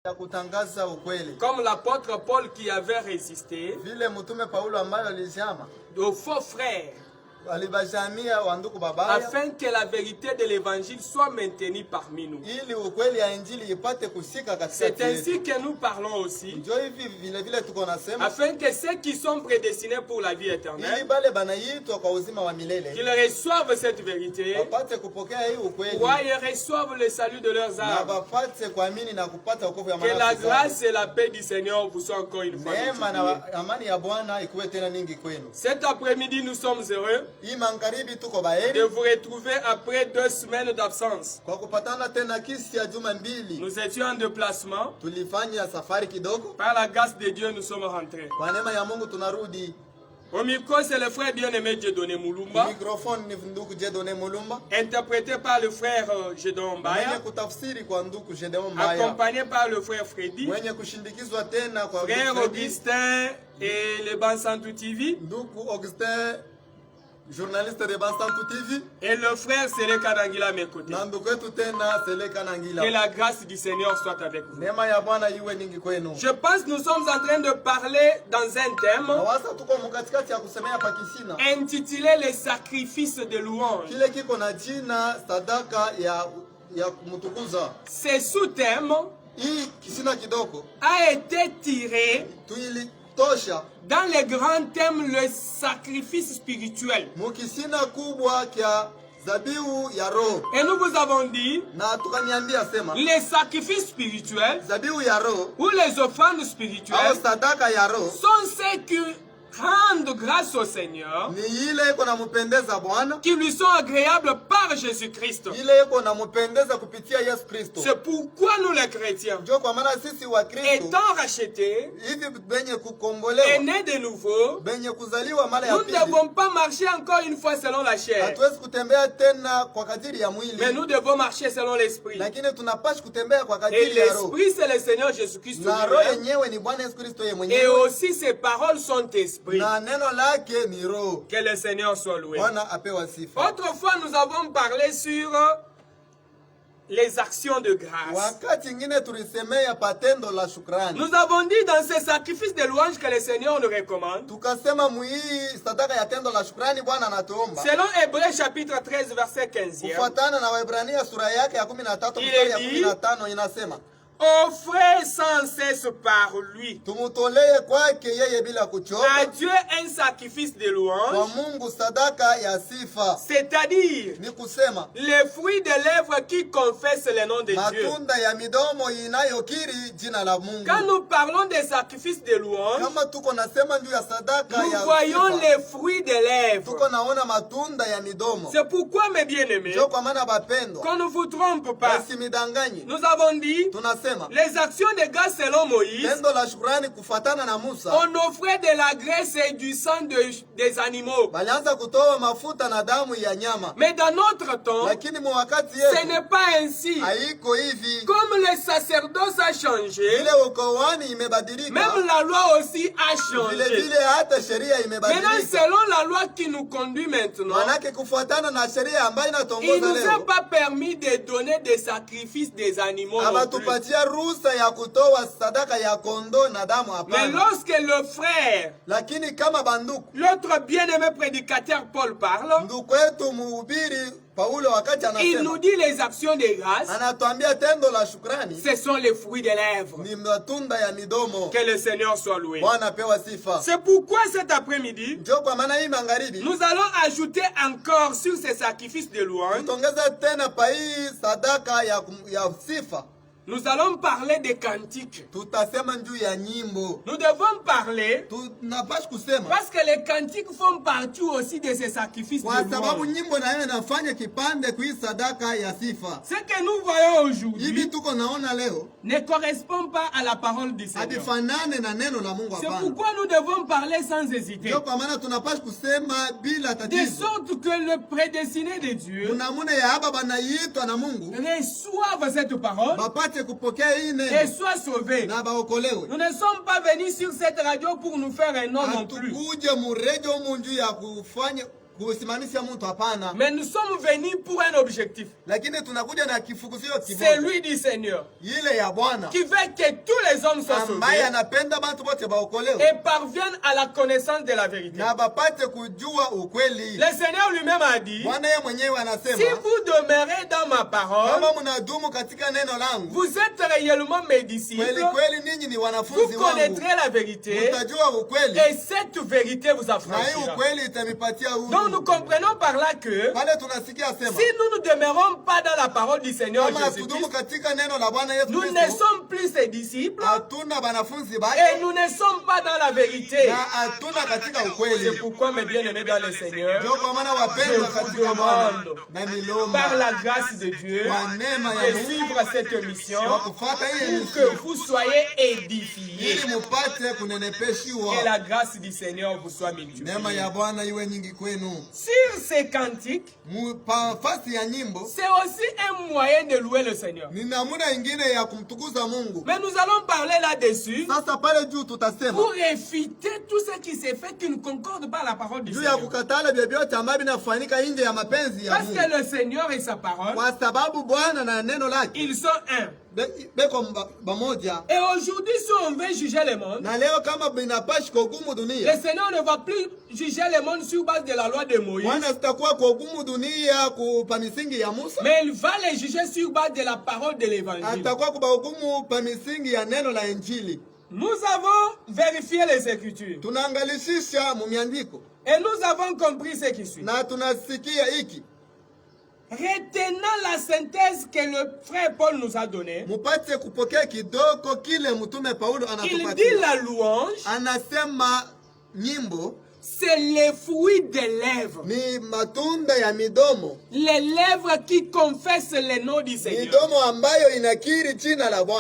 Comme l'apôtre Paul qui avait résisté aux faux frères, afin que la vérité de l'évangile soit maintenue parmi nous. C'est ainsi que nous parlons aussi, afin que ceux qui sont prédestinés pour la vie éternelle, qu'ils reçoivent cette vérité, et reçoivent le salut de leurs âmes. Que la grâce et la paix du Seigneur vous soient encore une fois multipliées. Cet après-midi, nous sommes heureux de vous retrouver après 2 semaines d'absence. Nous étions en déplacement. Par la grâce de Dieu, nous sommes rentrés. Au micro, c'est le frère bien-aimé Dieudonné Moulumba, interprété par le frère Gédéon Mbaya, accompagné par le frère Freddy, frère Augustin et le Bansantou TV, journaliste de Bansantou TV, et le frère Seleka Nangila à mes côtés. Que la grâce du Seigneur soit avec vous. Je pense que nous sommes en train de parler dans un thème intitulé les sacrifices de louange. Ce sous-thème a été tiré dans les grands thèmes, le sacrifice spirituel. Et nous vous avons dit, les sacrifices spirituels ou les offrandes spirituelles sont ceux qui rendent grâce au Seigneur, qui lui sont agréables par Jésus-Christ. C'est pourquoi nous les chrétiens, étant rachetés et nés de nouveau, nous ne devons pas marcher encore une fois selon la chair, mais nous devons marcher selon l'esprit. Et l'esprit, c'est le Seigneur Jésus-Christ. Et aussi ses paroles sont esprits. Que le Seigneur soit loué. Autrefois, nous avons parlé sur les actions de grâce. Nous avons dit dans ces sacrifices de louange que le Seigneur nous recommande. Selon Hébreux chapitre 13 verset 15. Il est dit, offrez sans cesse par lui à Dieu un sacrifice de louange, c'est-à-dire les fruits des lèvres qui confessent le nom de Dieu. Quand nous parlons des sacrifices de louange, nous voyons les fruits des lèvres. C'est pourquoi, mes bien-aimés, qu'on ne vous trompe pas, nous avons dit les actions de grâce selon Moïse, on offrait de la graisse et du sang des animaux. Mais dans notre temps, ce n'est pas ainsi. Comme le sacerdoce a changé, même la loi aussi a changé. Maintenant, selon la loi qui nous conduit maintenant, il ne nous a pas permis de donner des sacrifices des animaux. Mais lorsque le frère, l'autre bien-aimé prédicateur Paul parle, il nous dit les actions de grâce, ce sont les fruits des lèvres. Que le Seigneur soit loué. C'est pourquoi cet après-midi, nous allons ajouter encore sur ces sacrifices de louange, nous allons parler des cantiques. Nous devons parler parce que les cantiques font partie aussi de ces sacrifices de louange. Ce que nous voyons aujourd'hui ne correspond pas à la parole du Seigneur. C'est pourquoi nous devons parler sans hésiter. De sorte que le prédestiné de Dieu reçoive cette parole et soit sauvé. Nous ne sommes pas venus sur cette radio pour nous faire un nom non plus. Mais nous sommes venus pour un objectif. C'est lui du Seigneur qui veut que tous les hommes soient sauvés et parviennent à la connaissance de la vérité. Le Seigneur lui-même a dit, si vous demeurez dans ma parole, vous êtes réellement mes disciples, vous connaîtrez la vérité et cette vérité vous affranchira. Donc nous comprenons par là que si nous ne demeurons pas dans la parole du Seigneur Jésus-Christ, nous ne sommes plus ses disciples et nous ne sommes pas dans la vérité. C'est pourquoi, mes bien-aimés dans le Seigneur, je vous demande, par la grâce de Dieu, de suivre cette mission pour que vous soyez édifiés et la grâce du Seigneur vous soit multipliée. Sur ces cantiques, c'est aussi un moyen de louer le Seigneur. Mais nous allons parler là-dessus pour éviter tout ce qui s'est fait qui ne concorde pas à la parole du Seigneur. Parce que le Seigneur et sa parole, ils sont un. Et aujourd'hui, si on veut juger le monde, le Seigneur ne va plus juger le monde sur base de la loi de Moïse, mais il va les juger sur base de la parole de l'évangile. Nous avons vérifié les Écritures et nous avons compris ce qui suit. Retenant la synthèse que le frère Paul nous a donnée, il dit la louange, c'est les fruits des lèvres. Les lèvres qui confessent le nom du Seigneur.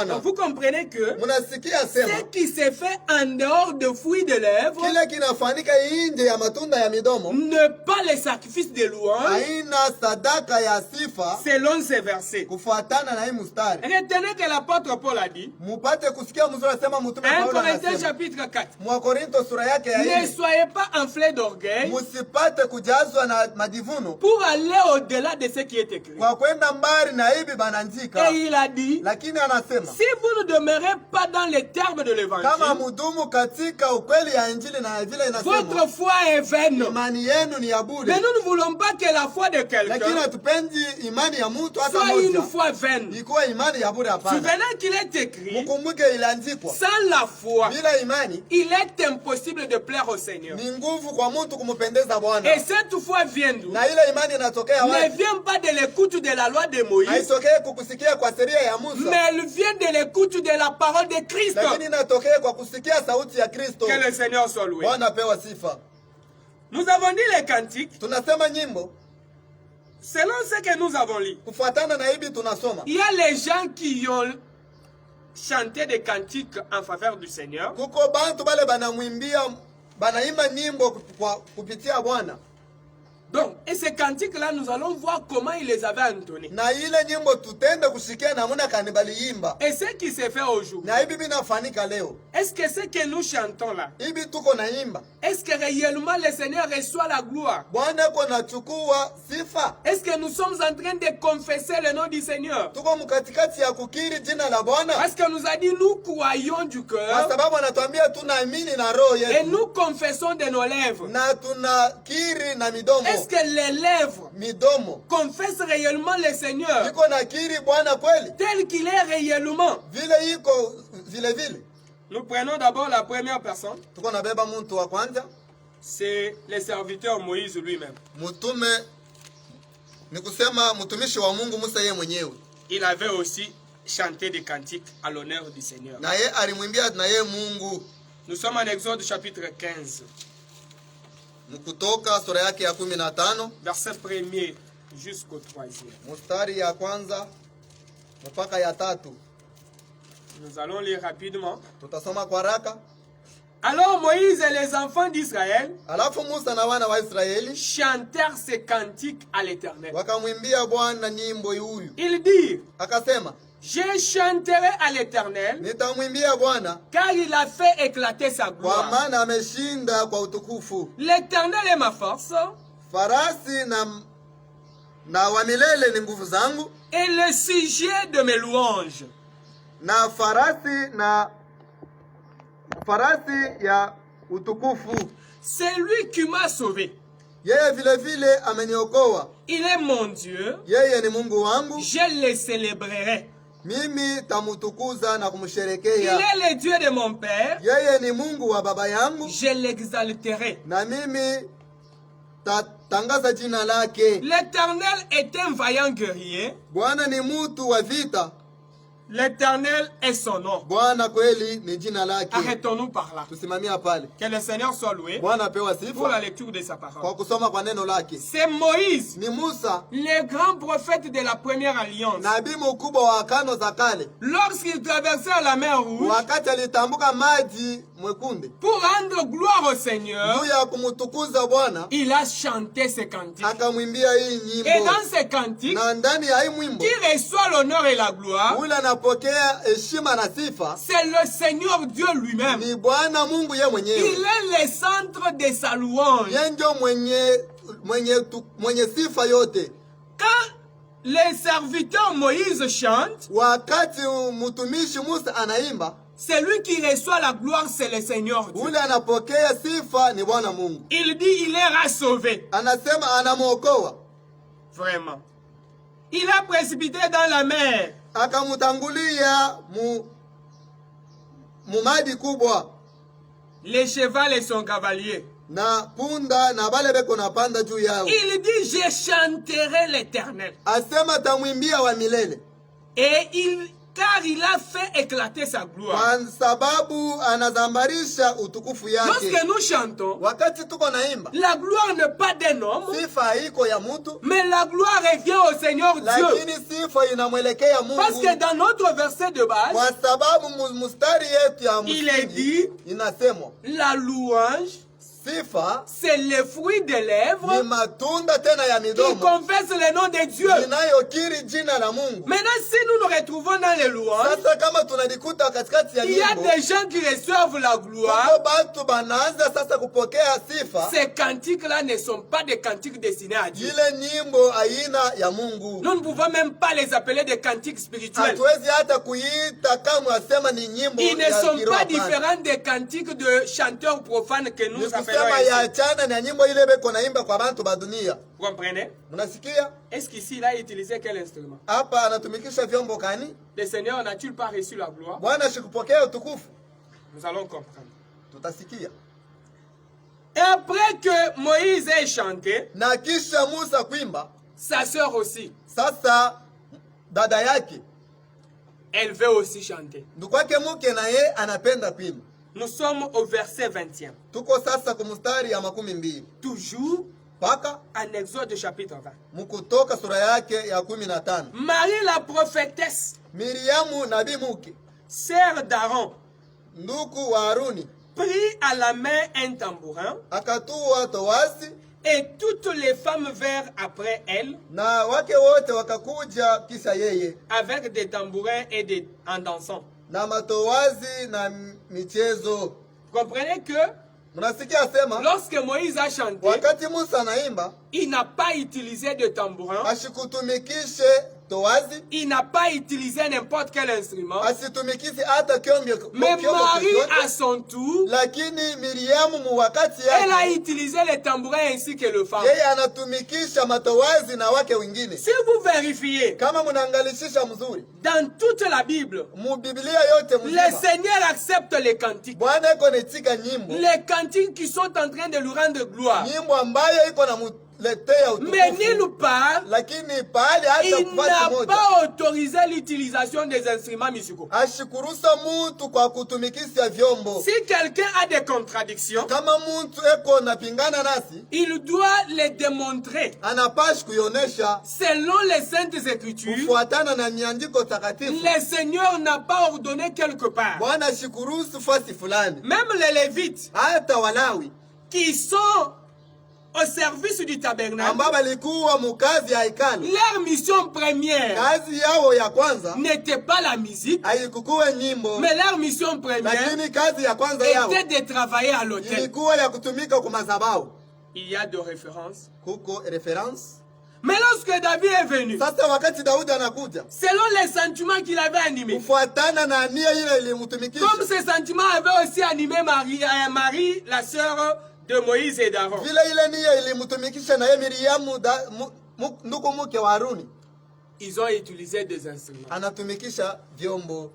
Donc vous comprenez que ce qui se fait en dehors de fruits de lèvres ne pas les sacrifices de louange selon ces versets. Retenez que l'apôtre Paul a dit 1 Corinthiens chapitre 4, ne soyez pas enflé d'orgueil pour aller au-delà de ce qui est écrit. Et il a dit, si vous ne demeurez pas dans les termes de l'évangile, votre foi est vaine. Mais nous ne voulons pas que la foi de quelqu'un soit une foi vaine. Souvenez qu'il est écrit, sans la foi, il est impossible de plaire au Seigneur. Et cette foi vient d'où? Ne vient pas de l'écoute de la loi de Moïse, mais elle vient de l'écoute de la parole de Christ. Que le Seigneur soit loué. Nous avons dit les cantiques selon ce que nous avons lu. Il y a les gens qui ont chanté des cantiques en faveur du Seigneur. Donc, et ces cantiques-là, nous allons voir comment il les avait entonnés. Et ce qui s'est fait aujourd'hui, est-ce que ce que nous chantons là, est-ce que réellement le Seigneur reçoit la gloire? Est-ce que nous sommes en train de confesser le nom du Seigneur? Parce que nous a dit, nous croyons du cœur et nous confessons de nos lèvres. Est-ce que les lèvres confessent réellement le Seigneur tel qu'il est réellement? Nous prenons d'abord la première personne. C'est le serviteur Moïse lui-même. Il avait aussi chanté des cantiques à l'honneur du Seigneur. Nous sommes en Exode chapitre 15. Verset 1er jusqu'au 3e. Nous allons lire rapidement. Alors Moïse et les enfants d'Israël chantèrent ces cantiques à l'Éternel. Ils dirent, je chanterai à l'Éternel, car il a fait éclater sa gloire. L'Éternel est ma force, farasi na wa milele ni nguvu zangu. Et le sujet de mes louanges. Na farasi ya utukufu. C'est lui qui m'a sauvé. Yeye vile vile ameniokoa. Il est mon Dieu. Yeye ni Mungu wangu. Je le célébrerai. Mimi tamutukuza na kumsherekea. Il est le Dieu de mon père. Yeye ni Mungu wa baba yangu. Je l'exalterai. Na mimi tangaza jina lake. L'Éternel est un vaillant guerrier. Bwana ni mtu wa vita. L'Éternel est son nom. Bwana kweli ni jina lake. Arrêtons-nous par là. Tusimamia pale. Que le Seigneur soit loué. Bwana apewa sifa pour la lecture de sa parole. Kwa kusoma kwa neno lake. C'est Moïse. Ni Musa. Le grand prophète de la première alliance. Nabii mkubwa wa Agano za Kale. Lorsqu'il traversait la mer Rouge. Wakati alitambuka maji mwekundu. Pour rendre gloire au Seigneur. Juu ya kumtukuza Bwana. Il a chanté ses cantiques. Akamwimbia hii nyimbo. Et dans ces cantiques. Na ndani ya hii mwimbo. Qui reçoit l'honneur et la gloire. C'est le Seigneur Dieu lui-même. Il est le centre de sa louange. Quand les serviteurs Moïse chantent, c'est lui qui reçoit la gloire, c'est le Seigneur Dieu. Il dit il est sauvé. Vraiment. Il a précipité dans la mer. Akamutangulia mumadi kubwa. Les chevaux et son cavalier. Na punda na bale beko na panda juu yao. Il dit je chanterai l'Éternel. Asema tamwimbia wa milele. Et car il a fait éclater sa gloire. Lorsque nous chantons, la gloire n'est pas d'un homme, mais la gloire revient au Seigneur Dieu. Parce que dans notre verset de base, il est dit, la louange, c'est le fruit des lèvres qui confesse le nom de Dieu. Maintenant, si nous nous retrouvons dans les louanges, il y a des gens qui reçoivent la gloire. Ces cantiques-là ne sont pas des cantiques destinés à Dieu. Nous ne pouvons même pas les appeler des cantiques spirituels. Ils ne sont pas différents des cantiques de chanteurs profanes que nous appelons. Vous comprenez? Est-ce qu'ici il a utilisé quel instrument? Le Seigneur n'a-t-il pas reçu la gloire? Nous allons comprendre. Et après que Moïse ait chanté, sa sœur aussi, elle veut aussi chanter. Nous sommes au verset 20e. Toujours en Exode chapitre 20. Marie la prophétesse, sœur d'Aaron, prit à la main un tambourin et toutes les femmes vinrent après elle avec des tambourins et en dansant. Vous comprenez que lorsque Moïse a chanté, il n'a pas utilisé de tambourin, il n'a pas utilisé n'importe quel instrument. Mais Marie, à son tour, elle a utilisé les tambourins ainsi que le phare. Si vous vérifiez, dans toute la Bible, le Seigneur accepte les cantiques. Les cantiques qui sont en train de lui rendre gloire. Mais nulle part, il n'a pas autorisé l'utilisation des instruments musicaux. Si quelqu'un a des contradictions, il doit les démontrer. Selon les Saintes Écritures, le Seigneur n'a pas ordonné quelque part. Même les Lévites, qui sont au service du tabernacle, leur mission première n'était pas la musique, mais leur mission première était de travailler à l'autel. Il y a de références. Kuko référence. Mais lorsque David est venu, sasa wakati Daudi anakuja, selon les sentiments qu'il avait animés, kufuatana na nia ile ilimtumikisha, comme ces sentiments avaient aussi animé Marie, la sœur de Moïse et d'Aaron, vile ile nia ilimtumikisha na Miriamu ndugu mke wa Haruni, ils ont utilisé des instruments. Anatumikisha vyombo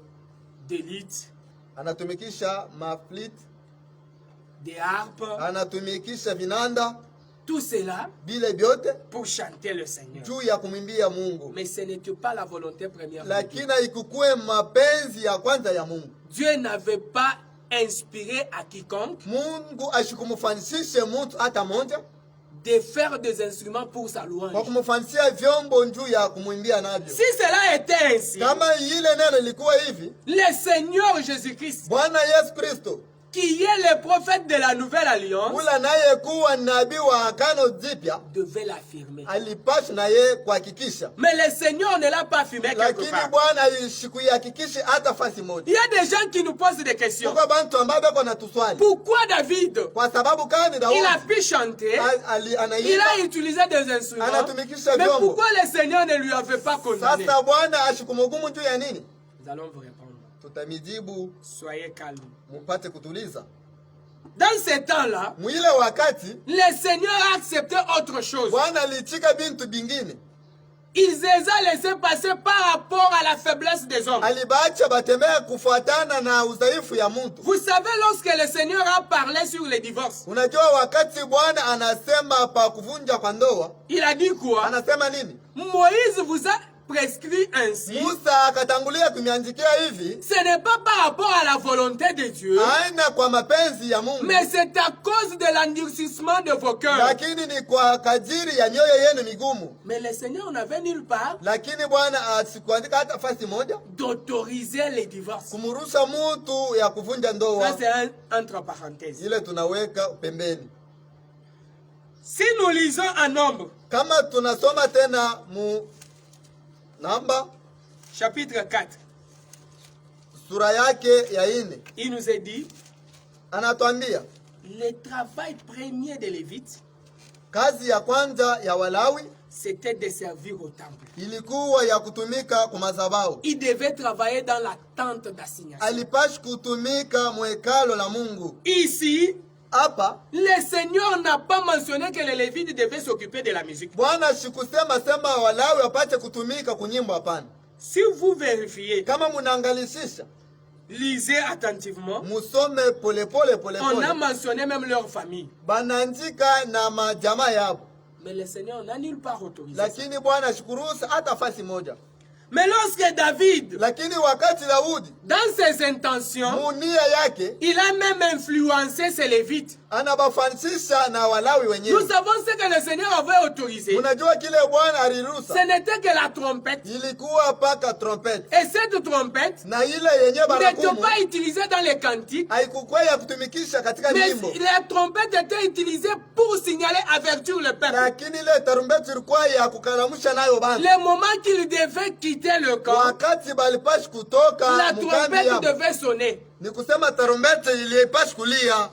d'élite, anatumikisha maflit, des harpes, anatumikisha vinanda. Tout cela pour chanter le Seigneur. Mais ce n'était pas la volonté première. Dieu n'avait pas inspiré à quiconque de faire des instruments pour sa louange. Si cela était ainsi, le Seigneur Jésus-Christ, qui est le prophète de la nouvelle alliance, devait l'affirmer. Mais le Seigneur ne l'a pas affirmé quelque part. Il y a des gens qui nous posent des questions. Pourquoi David, il a pu chanter, il a utilisé des instruments, mais pourquoi le Seigneur ne lui avait pas condamné? Nous allons vous répondre. Soyez calme. Dans ce temps-là, le Seigneur a accepté autre chose. Il les a laissés passer par rapport à la faiblesse des hommes. Vous savez, lorsque le Seigneur a parlé sur les divorces, il a dit quoi? Moïse vous a prescrit ainsi. Ce n'est pas par rapport à la volonté de Dieu, mais c'est à cause de l'endurcissement de vos cœurs. Mais le Seigneur n'avait nulle part d'autoriser les divorces. Ça, c'est entre parenthèses. Si nous lisons un nombre, chapitre 4, il nous est dit, le travail premier des Lévites, c'était de servir au temple. Il devait travailler dans la tente d'assignation. Ici, le Seigneur n'a pas mentionné que les Lévites devaient s'occuper de la musique. Si vous vérifiez, lisez attentivement, on a mentionné même leur famille. Mais le Seigneur n'a nulle part autorisé ça. Mais lorsque David, dans ses intentions, il a même influencé ses Lévites. Nous savons ce que le Seigneur avait autorisé. Ce n'était que la trompette. Et cette trompette n'était pas utilisée dans les cantiques. Mais la trompette était utilisée pour signaler, avertir le peuple. Le moment qu'il devait quitter le camp, la trompette devait sonner.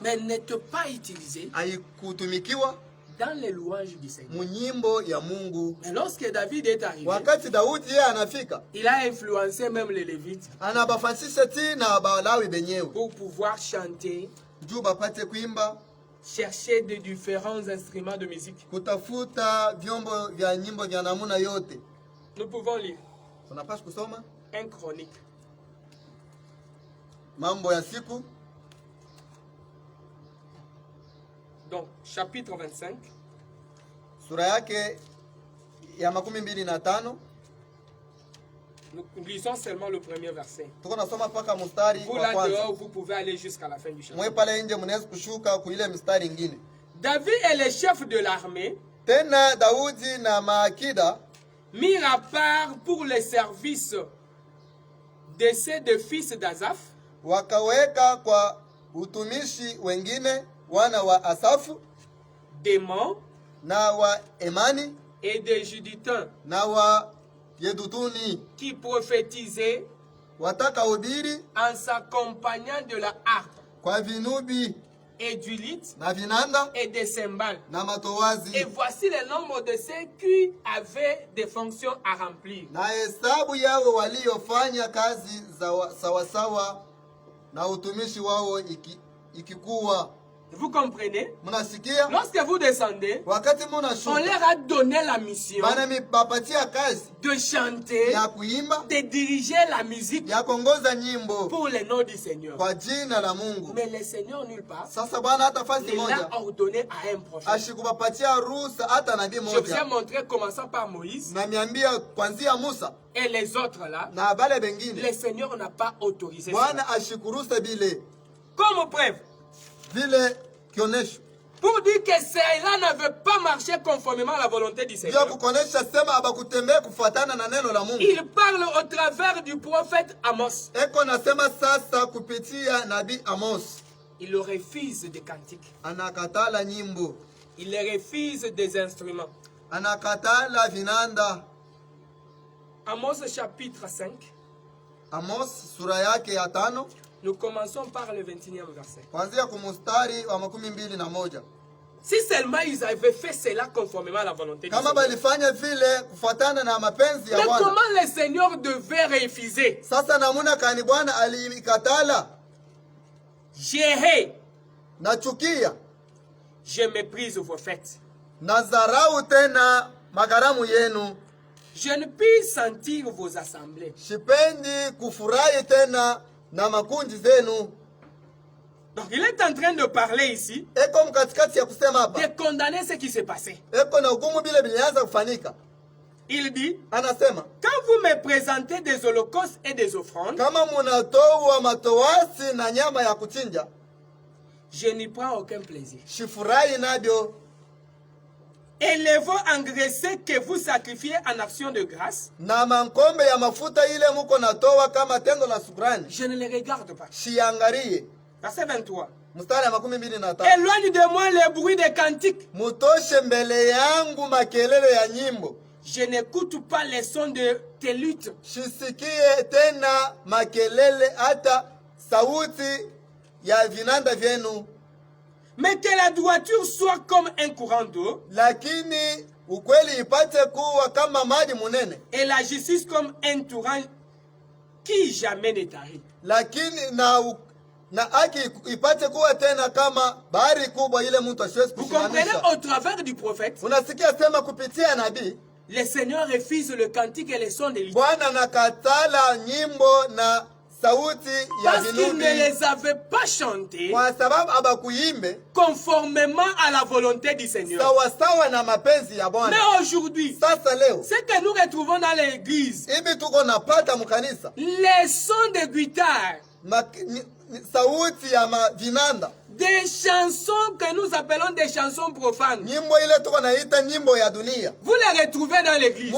Mais n'était pas utilisée dans les louanges du Seigneur. Mais lorsque David est arrivé, il a influencé même les Lévites pour pouvoir chanter, chercher de différents instruments de musique. Nous pouvons lire un Chronique. Donc, chapitre 25. Nous lisons seulement le premier verset. Vous là dehors, vous pouvez aller jusqu'à la fin du chapitre. David est le chef de l'armée, mis à part pour le service de ces deux fils d'Azaph, Démon et de Juditun, qui prophétisaient en s'accompagnant de la harpe et du luth na vinanda et des cymbales. Na matowazi. Et voici le nombre de ceux qui avaient des fonctions à remplir. Na hesabu yao waliofanya kazi sawasawa na utumishi wao ikikuwa. Vous comprenez? Lorsque vous descendez, on leur a donné la mission de chanter, de diriger la musique pour le nom du Seigneur. Mais le Seigneur nulle part ne l'a ordonné à un prophète. Je vous ai montré commençant par Moïse et les autres là. Le Seigneur n'a pas autorisé ça. Comme preuve, pour dire que cela ne veut pas marcher conformément à la volonté du Seigneur, il parle au travers du prophète Amos. Il refuse des cantiques. Il refuse des instruments. Amos chapitre 5. Nous commençons par le 21e verset. Si seulement ils avaient fait cela conformément à la volonté du Seigneur. Mais comment le Seigneur devait refuser? Je hais. Je méprise vos fêtes. Je ne puis sentir vos assemblées. Donc il est en train de parler ici, de condamner ce qui s'est passé. Il dit, quand vous me présentez des holocaustes et des offrandes, je n'y prends aucun plaisir. Et les veaux engraissés que vous sacrifiez en action de grâce, je ne les regarde pas. Verset 23. Éloigne de moi le bruit des cantiques. Je n'écoute pas les sons de tes luttes. Mais que la droiture soit comme un courant d'eau, et la justice comme un torrent qui jamais ne tarit. Vous comprenez, au travers du prophète, le Seigneur refuse le cantique et les sons de lutte. Parce qu'il ne les avait pas chantés conformément à la volonté du Seigneur. Mais aujourd'hui, ce que nous retrouvons dans l'église, les sons de guitare, des chansons que nous appelons des chansons profanes, vous les retrouvez dans l'église.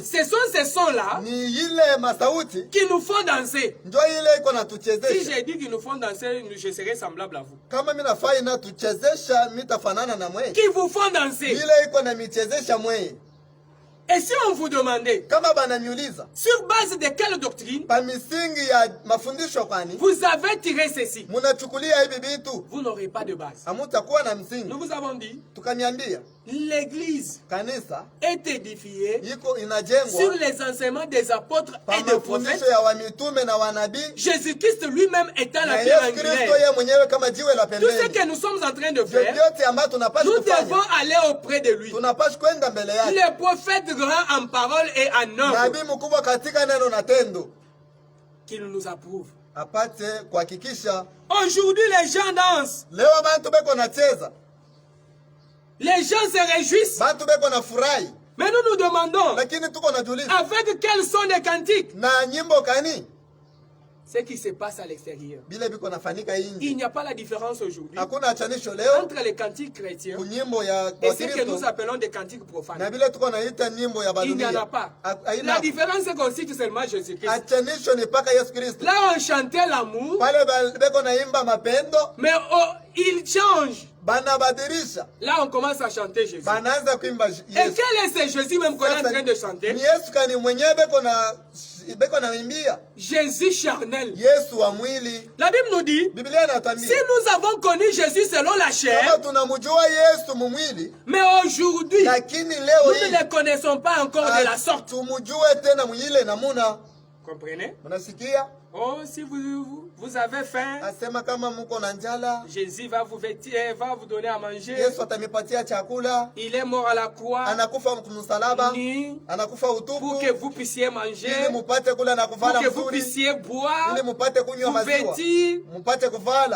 Ce sont ces sons-là qui nous font danser. Si j'ai dit qu'ils nous font danser, je serai semblable à vous. Qui vous font danser. Et si on vous demandait, sur base de quelle doctrine vous avez tiré ceci, vous n'aurez pas de base. Nous vous avons dit, l'église est édifiée sur les enseignements des apôtres et des prophètes, Jésus-Christ lui-même étant la pierre angulaire. Tout ce que nous sommes en train de faire, nous devons aller auprès de lui. Le prophète grand en parole et en œuvre, qu'il nous approuve. Aujourd'hui les gens dansent. Les gens se réjouissent. Mais nous nous demandons, avec quels sont les cantiques? Ce qui se passe à l'extérieur. Il n'y a pas la différence aujourd'hui entre les cantiques chrétiens et ce que nous appelons des cantiques profanes. Il n'y en a pas. La différence consiste seulement à Jésus-Christ. Là on chantait l'amour, mais il change Là, on commence à chanter Jésus. Et quel est ce Jésus même qu'on est en train de chanter? Jésus charnel. La Bible nous dit, si nous avons connu Jésus selon la chair, mais aujourd'hui, nous ne le connaissons pas encore de la sorte. Comprenez? Oh, si vous avez faim, Jésus va vous vêtir, va vous donner à manger. Il est mort à la croix nu, pour que vous puissiez manger, pour que vous puissiez boire, vous vêtir.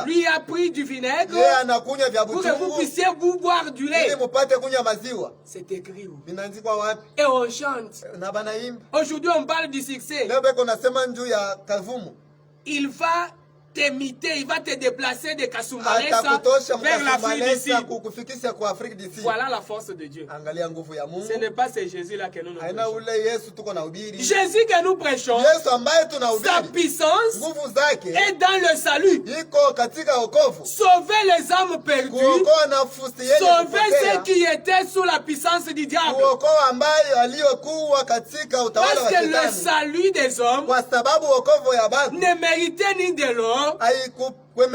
Lui a pris du vinaigre pour que vous puissiez boire du lait. C'est écrit où? Et on chante. Aujourd'hui, on parle du succès. Il va t'imiter, il va te déplacer de Kasumbalesa vers l'Afrique d'ici. Voilà la force de Dieu. Ce n'est pas ce Jésus-là que nous prêchons. Jésus que nous prêchons, sa puissance est dans le salut. Sauver les âmes perdues, sauver ceux qui étaient sous la puissance du diable. Parce que le salut des hommes ne méritait ni de l'or, ni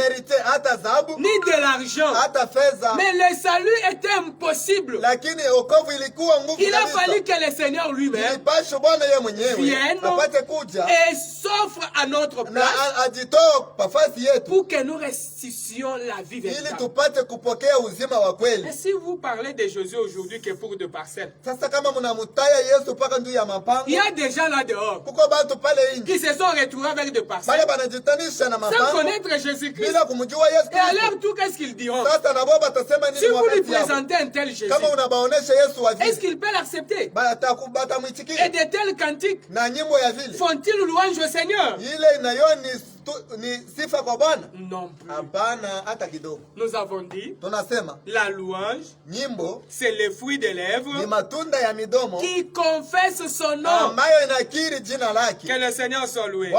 de l'argent. Mais le salut était impossible. Il a fallu que le Seigneur lui-même vienne et s'offre à notre place pour que nous ressuscitions la vie véritable. Et si vous parlez de Jésus aujourd'hui que pour de parcelles, il y a des gens là dehors qui se sont retrouvés avec des parcelles sans connaître Jésus. Et à leur tour, qu'est-ce qu'ils diront? Si vous lui présentez un tel Jésus, est-ce qu'il peut l'accepter? Et de tels cantiques font-ils louange au Seigneur? Non plus. Nous avons dit, la louange, c'est le fruit des lèvres qui confesse son nom. Que le Seigneur soit loué.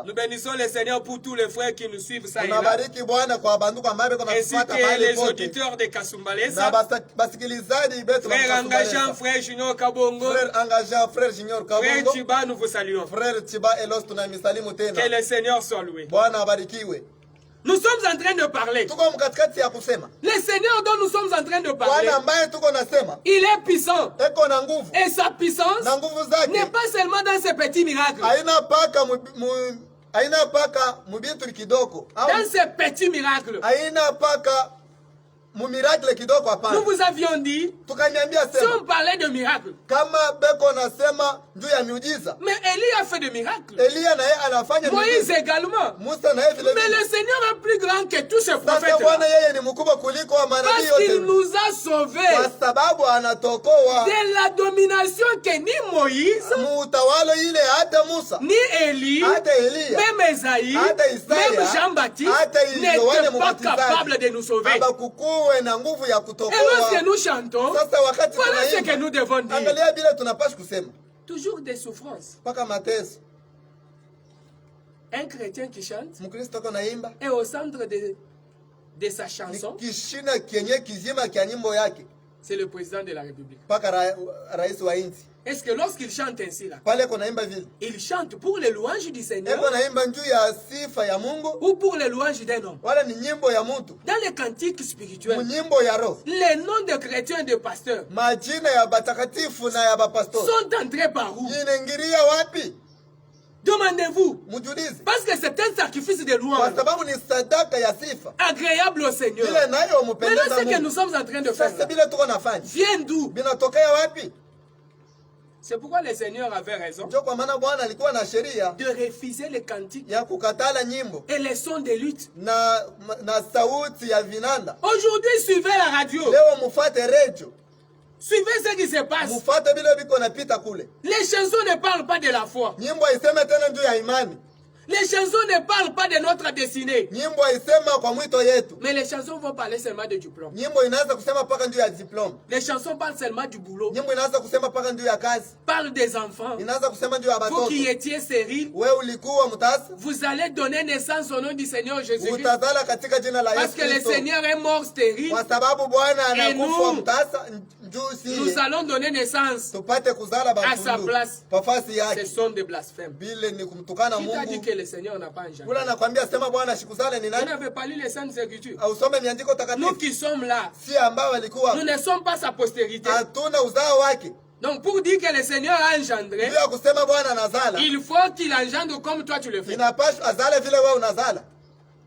Nous bénissons le Seigneur pour tous les frères qui nous suivent ça et là, ainsi que les auditeurs de Kasumbalesa, frère engageant, frère Junior Kabongo, frère Chiba, nous vous saluons. Que le Seigneur soit loué. Nous sommes en train de parler. Le Seigneur dont nous sommes en train de parler, il est puissant. Et sa puissance n'est pas seulement dans ces petits miracles. Dans ces petits miracles. Nous vous avions dit, si on parlait de miracles, mais Élie a fait des miracles, Moïse également, mais le Seigneur est plus grand que tous ces prophètes, parce qu'il nous a sauvés de la domination que ni Moïse, ni Élie, même Esaïe, même Jean-Baptiste n'étaient pas capables de nous sauver. Et lorsque nous chantons, voilà ce que nous devons dire. Toujours des souffrances. Un chrétien qui chante est au centre de sa chanson. C'est le président de la République. Est-ce que lorsqu'il chante ainsi là, il chante pour les louanges du Seigneur ou pour les louanges d'un homme? Dans les cantiques spirituels, les noms de chrétiens et de pasteurs sont entrés par où? Demandez-vous. Parce que c'est un sacrifice de louange agréable au Seigneur. Maintenant, ce que nous sommes en train de faire vient d'où? C'est pourquoi le Seigneur avait raison de refuser les cantiques et les sons de lutte. Aujourd'hui, suivez la radio. Suivez ce qui se passe. Les chansons ne parlent pas de la foi. Les chansons ne parlent pas de notre destinée. Nyimbo haisema kwa mwito yetu. Mais les chansons vont parler seulement de diplôme. Nyimbo inaanza kusema paka ndio ya diplôme. Les chansons parlent seulement du boulot. Nyimbo inaanza kusema paka ndio ya kazi. Parle des enfants. Inaanza kusema ndio ya watoto. Vous qui étiez stérile, wewe ulikuwa mtasa, vous allez donner naissance au nom du Seigneur Jésus. Utazala katika jina la Yesu Kristo. Parce que le Seigneur est mort stérile. Kwa sababu Bwana anakufa mtasa. Nous allons donner naissance à sa place. Ce sont des blasphèmes. Qui t'a dit que le Seigneur n'a pas engendré? Vous n'avez pas lu les Saintes Écritures. Nous qui sommes là, nous ne sommes pas sa postérité. Donc pour dire que le Seigneur a engendré, il faut qu'il engendre comme toi tu le fais.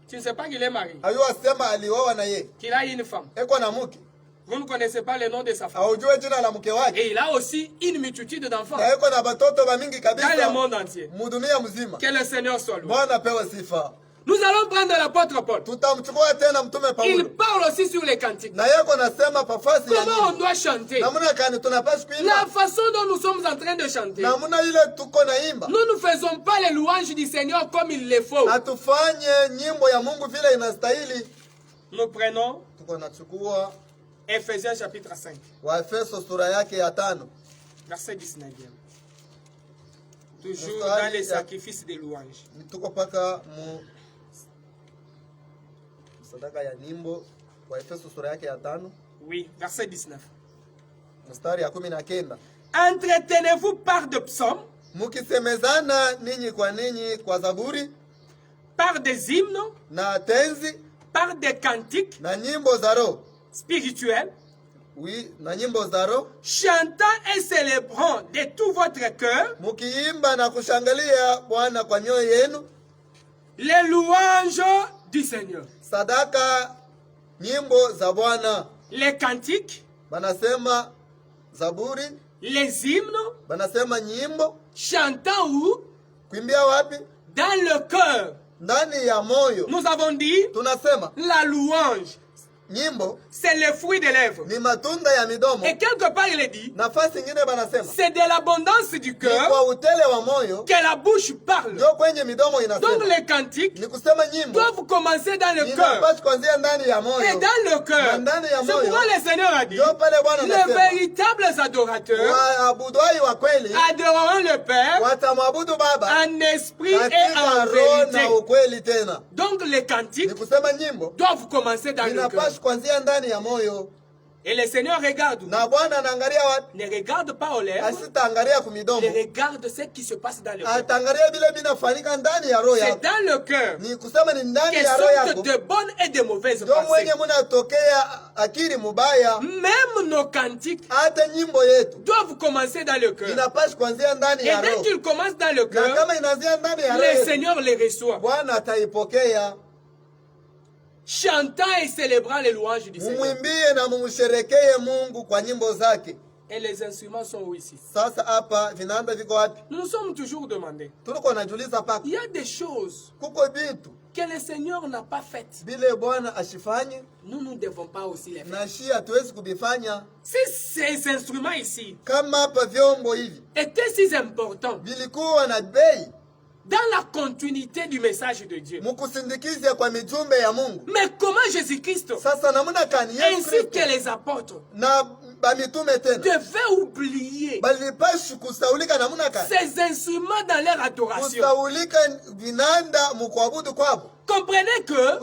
Tu ne sais pas qu'il est marié, qu'il a une femme. Vous ne connaissez pas le nom de sa femme. Et il a aussi une multitude d'enfants dans le monde entier. Que le Seigneur soit loué. Nous allons prendre l'apôtre Paul. Il parle aussi sur les cantiques. Comment on doit chanter? La façon dont nous sommes en train de chanter. Nous ne faisons pas les louanges du Seigneur comme il le faut. Nous prenons Ephésiens chapitre 5. Verset 19. Toujours dans les sacrifices de louange. Oui, verset 19. Entretenez-vous par de psaumes, par des hymnes, par des cantiques spirituels, oui, chantant et célébrant de tout votre cœur les louanges du Seigneur. Sadaka nyimbo za Bwana. Les cantiques banasema zaburi. Les hymnes banasema nyimbo. Chantant où? Kuimbia wapi? Dans le cœur. Ndani ya moyo. Nous avons dit tunasema la louange. Nyimbo c'est le fruit des lèvres. Ni matunda ya midomo. Et quelque part il est dit nafasi nyingine banasema c'est de l'abondance du cœur kwa utele wa moyo que la bouche parle. Ndio kwenye midomo inasema. Donc les cantiques ni kusema nyimbo doivent commencer dans le cœur. Inapaswa kuanzia ndani ya moyo. Et dans le cœur. Ndani ya moyo. C'est pourquoi le Seigneur a dit ndio pale Bwana anasema les véritables adorateurs waabuduai wa kweli adoreront le Père watamwabudu Baba en esprit et en vérité. Na ukweli tena. Donc les cantiques ni kusema nyimbo doivent commencer dans le cœur. Inapaswa kuanzia ndani ya moyo. Et le Seigneur regarde. Na Bwana anaangalia wapi? Ne regarde pas aux lèvres. Asitaangalia kumidomo. Il regarde ce qui se passe dans le cœur. Ataangalia vile vinafanyika ndani ya roho yako. C'est dans le cœur. Ni kusema ni ndani ya roho yako. De bonnes et de mauvaises pensées. Ndio mwenye mnatokea akili mubaya. Même nos cantiques hata nyimbo yetu doivent commencer dans le cœur. Inapaswa kuanzia ndani ya roho. Et dès qu'ils commencent dans le cœur, na kama inaanzia ndani ya roho, le Seigneur les reçoit. Bwana ataipokea. Chantant et célébrant les louanges du Seigneur. Mumwimbie na mumsherekee Mungu kwa nyimbo zake. Et les instruments sont où ici? Sasa hapa vinaanda viko wapi? Nous nous sommes toujours demandé. Tuko najiuliza paka. Il y a des choses kuko vitu que le Seigneur n'a pas faites. Bile Bwana ashifanye, nous ne devons pas aussi les faire. Na shi hatuwezi kubifanya. Si ces instruments ici kama hapa vyombo hivi étaient si importants, vilikuwa na bei dans la continuité du message de Dieu. Mais comment Jésus-Christ ainsi que les apôtres devaient oublier ces instruments dans leur adoration? Comprenez que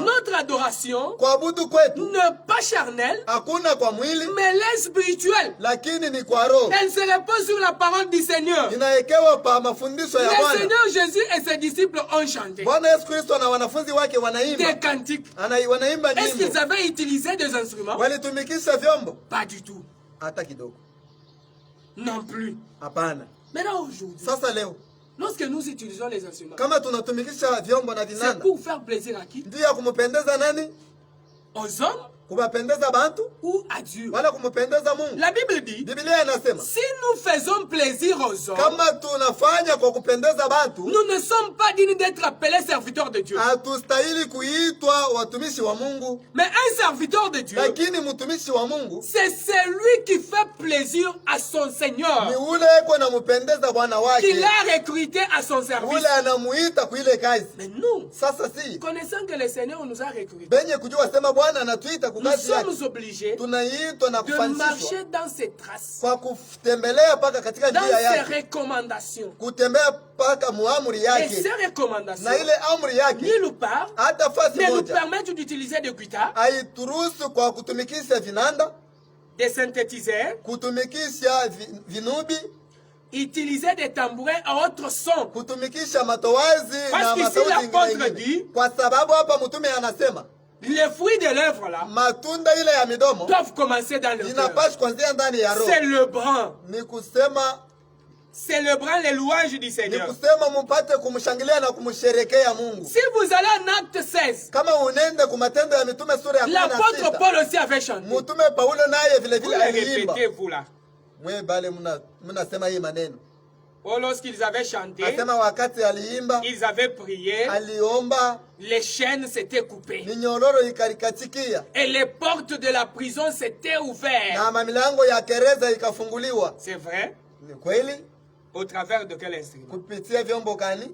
notre adoration n'est pas charnelle, mais elle est spirituelle. Elle se repose sur la parole du Seigneur. Le Seigneur Jésus et ses disciples ont chanté des cantiques. Est-ce qu'ils avaient utilisé des instruments? Pas du tout. Non plus. Maintenant aujourd'hui, lorsque nous utilisons les instruments, c'est pour faire plaisir à qui? Aux hommes Kubapendeza bantu ou à Dieu. Wala kumupendeza Mungu. La Bible dit, Biblia inasema, si nous faisons plaisir aux hommes, kama tunafanya kwa kupendeza bantu, nous ne sommes pas dignes d'être appelés serviteurs de Dieu. Hatustahili kuitwa watumishi wa Mungu. Mais un serviteur de Dieu, lakini mtumishi wa Mungu, c'est celui qui fait plaisir à son Seigneur. Ni ule eko na mupendeza Bwana wake. Qui l'a recruté à son service. Ule anamuita kwa ile kazi. Mais nous, sasa si connaissant que le Seigneur nous a recrutés, benye kujua sema Bwana anatuita kwa kazi yake, nous sommes obligés de marcher dans ses traces, kwa kutembelea paka katika njia yake, dans ses recommandations, kutembea paka muamri yake. Et ces recommandations, na ile amri yake, nulle part hata fasi moja, nous permettent d'utiliser des guitares, haituruhusu kwa kutumikisha vinanda, des synthétiseurs, kutumikisha vinubi, utiliser des tambourins à autre son. Kutumikisha matowazi na matauti mengine. Kwa sababu hapa mtume anasema les fruits de l'œuvre là, matunda ile ya midomo, doivent commencer dans le cœur. Inapaswa kuanzia ndani ya roho. Célébrant. Ni kusema célébrant les louanges du Seigneur. Ni kusema mpate kumshangilia na kumsherekea Mungu. Si vous allez en Acte 16, kama unende kwa Matendo ya Mitume sura ya 16, l'apôtre Paul aussi avait chanté. Mtume Paulo naye vile vile aliimba. Répétez-vous là. Mwe bale mnasema hii maneno. Oh, lorsqu'ils avaient chanté, asema wakati aliimba, ils avaient prié, aliomba, les chaînes s'étaient coupées, minyororo ikarikatikia, et les portes de la prison s'étaient ouvertes. Na mamilango ya gereza ikafunguliwa. C'est vrai? Ni kweli? Au travers de quel instrument? Kupitia vyombo gani?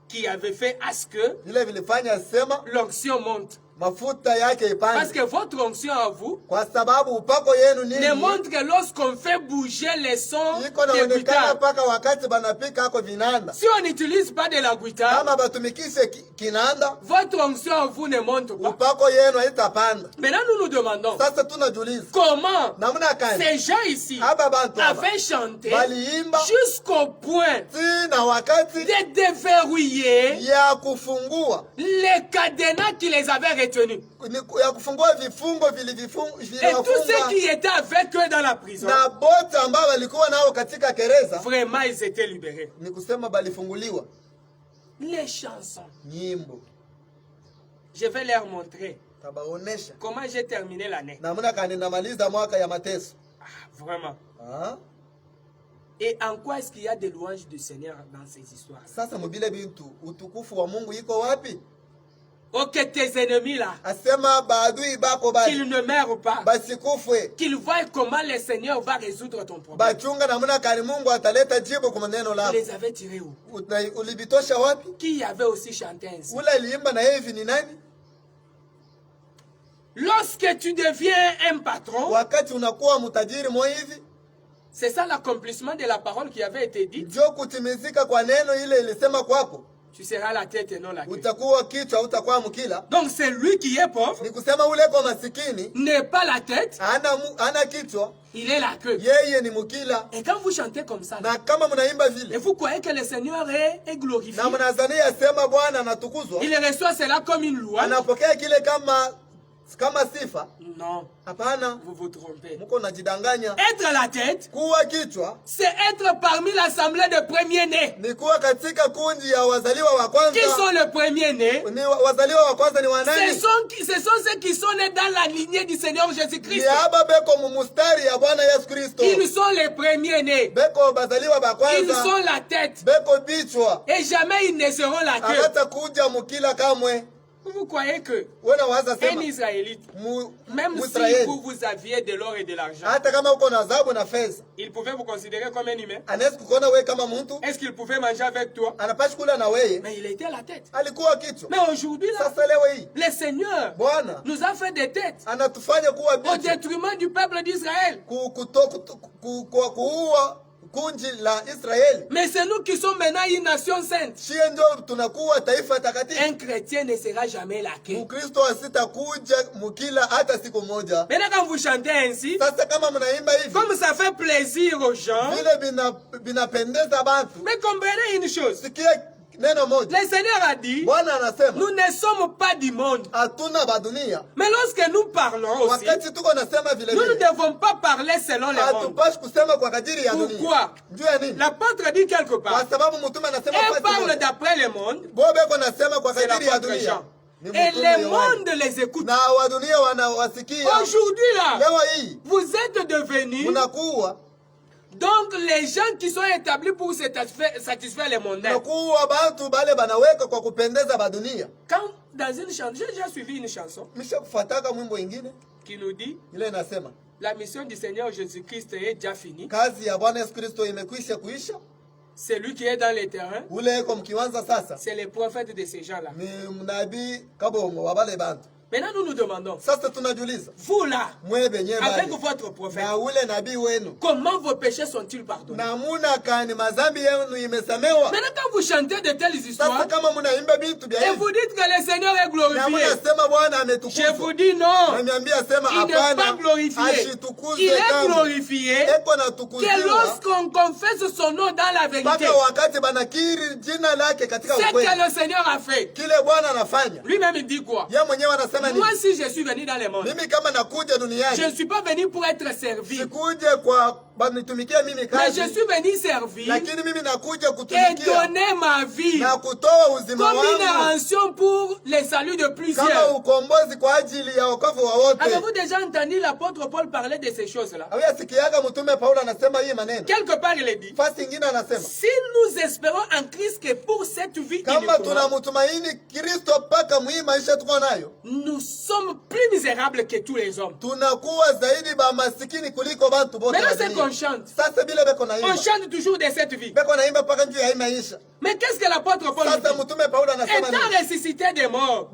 Qui avait fait à ce que vile vilifanya sema l'onction monte. Mafuta yake ipande. Parce que votre onction à vous kwa sababu upako yenu nini ne montre que lorsqu'on fait bouger les sons de guitare. Paka wakati banapika ako vinanda. Si on n'utilise pas de la guitare, kama batumikishe kinanda, votre onction à vous ne monte pas. Upako yenu haitapanda. Maintenant nous nous demandons, sasa tunajiuliza, comment namna gani ces gens ici avaient chanté jusqu'au point na wakati de déverrouiller ya kufungua les cadenas qui les avaient retenu. Ya kufungua vifungo et tous ceux qui étaient avec eux dans la prison, na bote ambao walikuwa nao katika gereza, vraiment ils étaient libérés. Ni kusema balifunguliwa. Les chansons, nyimbo, je vais leur montrer tabaonesha comment j'ai terminé l'année. Namna kani namaliza mwaka ya mateso. Vraiment. Et en quoi est-ce qu'il y a des louanges du Seigneur dans ces histoires? Sasa mubile bintu utukufu wa Mungu iko wapi? Ok, tes ennemis là, qu'ils ne meurent pas, qu'ils voient comment le Seigneur va résoudre ton problème. Tu les avais tirés où? Qui avait aussi chanté ainsi? Lorsque tu deviens un patron, c'est ça l'accomplissement de la parole qui avait été dite. Tu seras la tête et non la queue. Donc c'est lui qui est pauvre, n'est pas la tête, il est la queue. Et quand vous chantez comme ça, et vous croyez que le Seigneur est glorifié, il reçoit cela comme une louange. Non. Vous vous trompez. Être la tête, c'est être parmi l'assemblée de premiers-nés. Qui sont les premiers-nés? Ce sont ceux qui sont nés dans la lignée du Seigneur Jésus-Christ. Ils sont les premiers-nés. Ils sont la tête. Et jamais ils ne seront la queue. Vous croyez que un Israélite, même si vous aviez de l'or et de l'argent, il pouvait vous considérer comme un humain? Est-ce qu'il pouvait manger avec toi? Mais il était la tête. Mais aujourd'hui, le Seigneur nous a fait des têtes au détriment du peuple d'Israël. Mais c'est nous qui sommes maintenant une nation sainte. Un chrétien ne sera jamais la queue. Maintenant quand vous chantez ainsi, comme ça fait plaisir aux gens, mais comprenez une chose. Le Seigneur a dit, nous ne sommes pas du monde. Mais lorsque nous parlons aussi, nous ne devons pas parler selon les mondes. Pourquoi? L'apôtre dit quelque part, et parle d'après le monde, c'est l'apôtre Jean. Et le monde les écoute. Aujourd'hui là, vous êtes devenus donc les gens qui sont établis pour satisfaire les mondains. Quand dans une chanson, j'ai déjà suivi une chanson qui nous dit la mission du Seigneur Jésus-Christ est déjà finie. C'est lui qui est dans les terrains. C'est les prophètes de ces gens-là. Maintenant, nous nous demandons, vous là, avec votre prophète, comment vos péchés sont-ils pardonnés? Maintenant, quand vous chantez de telles histoires, et vous dites que le Seigneur est glorifié, je vous dis non, il n'est pas glorifié. Il est glorifié que lorsqu'on confesse son nom dans la vérité, c'est que le Seigneur a fait. Lui-même il dit quoi? Moi, si je suis venu dans le monde, je ne suis pas venu pour être servi. Mais je suis venu servir et donner ma vie comme une rançon pour les saluts de plusieurs. Avez-vous déjà entendu l'apôtre Paul parler de ces choses-là? Quelque part, il est dit, si nous espérons en Christ que pour cette vie, nous sommes plus misérables que tous les hommes. Maintenant, c'est qu'on chante. On chante toujours de cette vie. Mais qu'est-ce que l'apôtre Paul dit? Étant ressuscité des morts,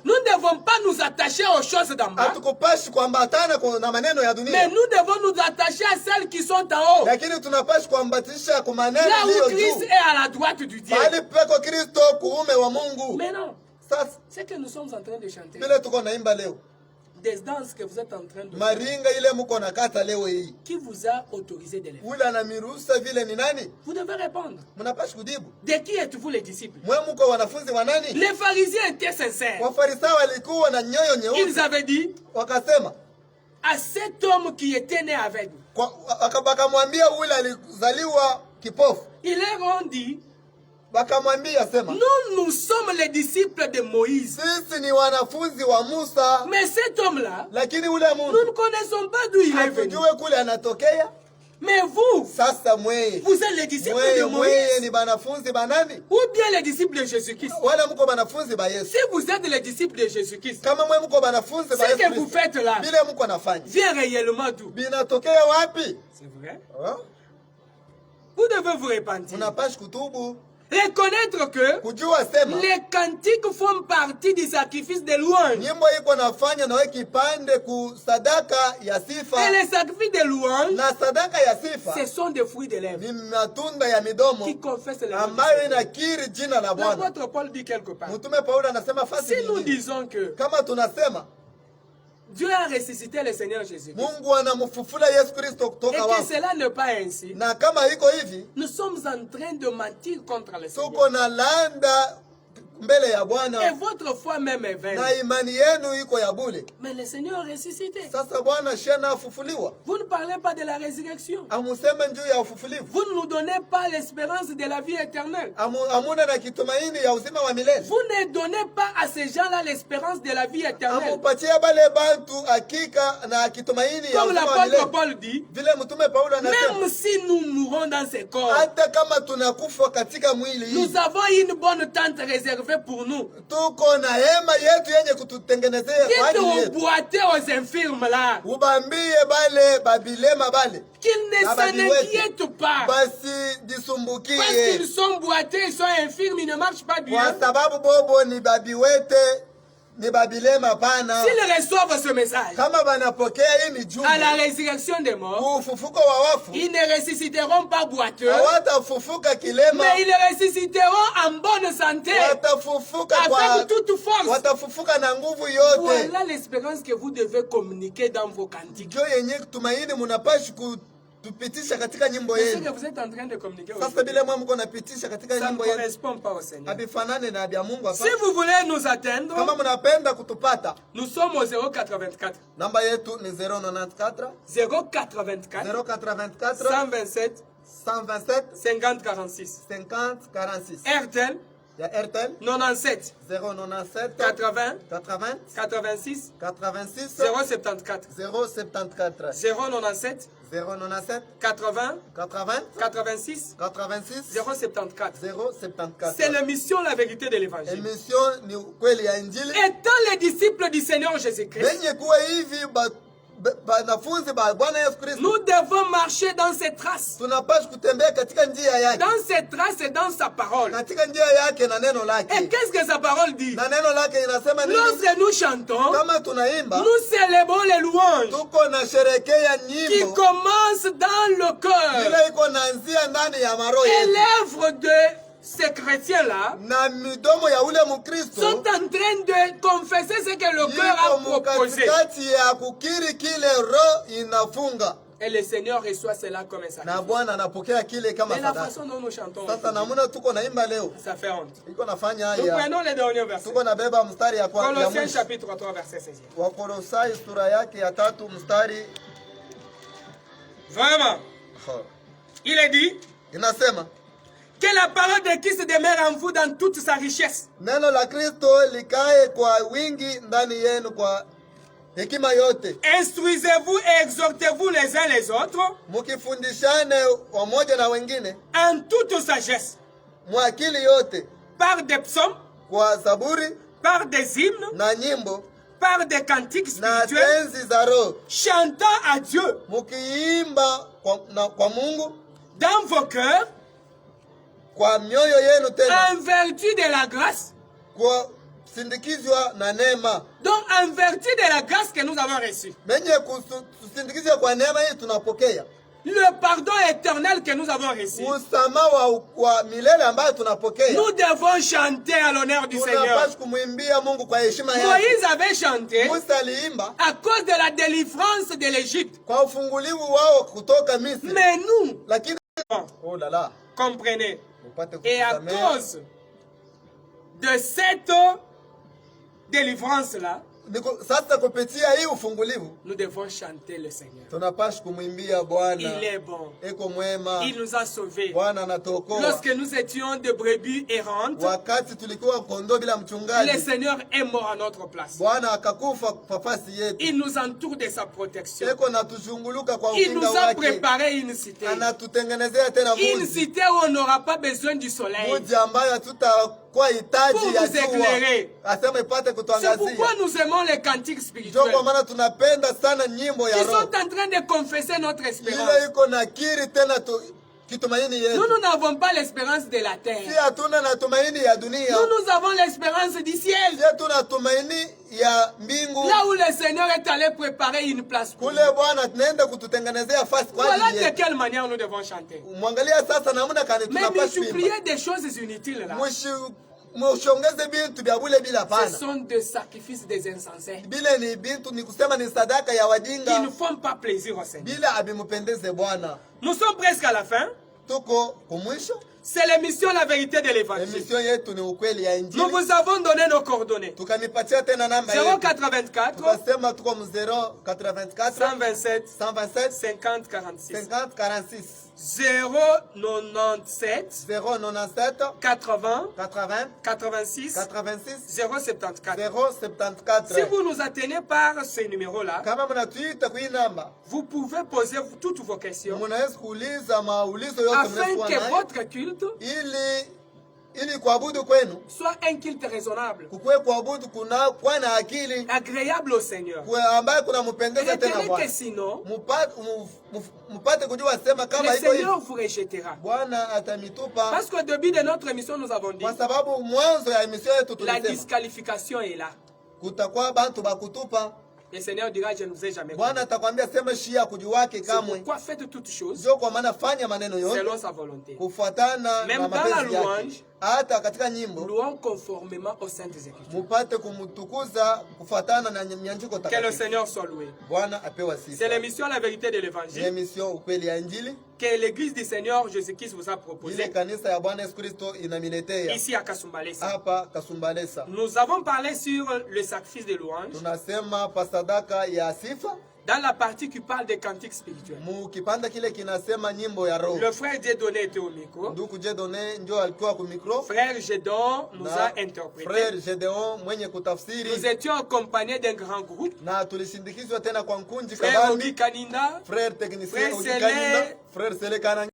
nous ne devons pas nous attacher aux choses d'en bas, mais nous devons nous attacher à celles qui sont en haut, là où Christ est à la droite du Dieu. Mais non, c'est que nous sommes en train de chanter des danses que vous êtes en train de faire. Qui vous a autorisé de les faire? Vous devez répondre. De qui êtes-vous les disciples? Les pharisiens étaient sincères. Ils avaient dit à cet homme qui était né aveugle, ils leur ont dit, nous sommes les disciples de Moïse. Mais cet homme-là, nous ne connaissons pas d'où il est venu. Mais vous, vous êtes les disciples de Moïse ou bien les disciples de Jésus-Christ? Si vous êtes les disciples de Jésus-Christ, ce que vous faites là vient réellement d'où? C'est vrai? Vous devez vous repentir. Reconnaître que les cantiques font partie du sacrifice de louange. Et les sacrifices de louange, ce sont des fruits de lèvres qui confessent le nom. L'apôtre Paul dit quelque part, si nous disons que Dieu a ressuscité le Seigneur Jésus, et que cela n'est pas ainsi, nous sommes en train de mentir contre le Seigneur. Et votre foi même est vaine. Mais le Seigneur est ressuscité. Vous ne parlez pas de la résurrection. Vous ne nous donnez pas l'espérance de la vie éternelle. Vous ne donnez pas à ces gens-là l'espérance de la vie éternelle. Comme l'apôtre Paul dit, même si nous mourons dans ces corps, nous avons une bonne tente réservée pour nous. Dites aux boiteux, aux infirmes là, qu'ils ne s'en inquiètent pas. Parce qu'ils sont boiteux, ils sont infirmes, ils ne marchent pas bien. S'ils reçoivent ce message à la résurrection des morts, ils ne ressusciteront pas boiteux, mais ils ressusciteront en bonne santé, avec toute force. Voilà l'espérance que vous devez communiquer dans vos cantiques. Ce que vous êtes en train de communiquer aujourd'hui, ça ne correspond pas au Seigneur. Si vous voulez nous atteindre, nous sommes au 084 127 50 46 RTL Ya Airtel 97 097 80 80 86 86 074 074 097 097 80 80 86 86 074. 074. C'est l'émission La vérité de l'évangile. Émission ni kweli ya Injili. Étant les disciples du Seigneur Jésus-Christ, nous devons marcher dans ses traces. Dans ses traces et dans sa parole. Et qu'est-ce que sa parole dit? Lorsque nous chantons, nous célébrons les louanges qui commencent dans le cœur. Et l'œuvre de ces chrétiens-là sont en train de confesser ce que le cœur a proposé. Et le Seigneur reçoit cela comme un sacrifice. Mais la façon dont nous chantons, ça fait honte. Nous prenons les derniers versets. Colossiens chapitre 3 verset 16. Vraiment. Il est dit que la parole de Christ demeure en vous dans toute sa richesse. Instruisez-vous et exhortez-vous les uns les autres en toute sagesse, par des psaumes, par des hymnes, par des cantiques spirituels, chantant à Dieu dans vos cœurs, en vertu de la grâce. Donc en vertu de la grâce que nous avons reçue, le pardon éternel que nous avons reçu, nous devons chanter à l'honneur du Seigneur. Moïse avait chanté à cause de la délivrance de l'Égypte. Mais nous, comprenez, et à cause de cette délivrance-là, nous devons chanter le Seigneur. Il est bon. Il nous a sauvés. Lorsque nous étions de brebis errantes, le Seigneur est mort à notre place. Il nous entoure de sa protection. Il nous a préparé une cité. Une cité où on n'aura pas besoin du soleil pour nous éclairer. C'est pourquoi nous aimons les cantiques spirituels. Ils sont en train de confesser notre espérance. Nous n'avons pas l'espérance de la terre. Nous avons l'espérance du ciel. Là où le Seigneur est allé préparer une place pour nous. Voilà de quelle manière nous devons chanter. Mais multiplier des choses inutiles là, ce sont des sacrifices des insensés qui ne font pas plaisir au Seigneur. Nous sommes presque à la fin. C'est l'émission La vérité de l'évangile. Nous vous avons donné nos coordonnées. 084 127 50 46 097 80 86 074. Si vous nous atteignez par ce numéro-là, vous pouvez poser toutes vos questions afin que votre culte soit un culte raisonnable, agréable au Seigneur. Retenez que sinon, le Seigneur vous rejettera. Parce qu'au début de notre émission, nous avons dit la disqualification est là. Le Seigneur dira, je ne vous ai jamais connu. C'est pourquoi faites toutes choses selon sa volonté. Même dans la louange, louons conformément aux saintes écritures. Que le Seigneur soit loué. C'est l'émission La vérité de l'évangile que l'église du Seigneur Jésus-Christ vous a proposé ici à Kasumbalesa. Nous avons parlé sur le sacrifice de louange Dans la partie qui parle des cantiques spirituels. Le frère Dieudonné était au micro. Frère Gédon nous a interprété. Nous étions accompagnés d'un grand groupe. Frère Ogi Kaninda, Frère Sele,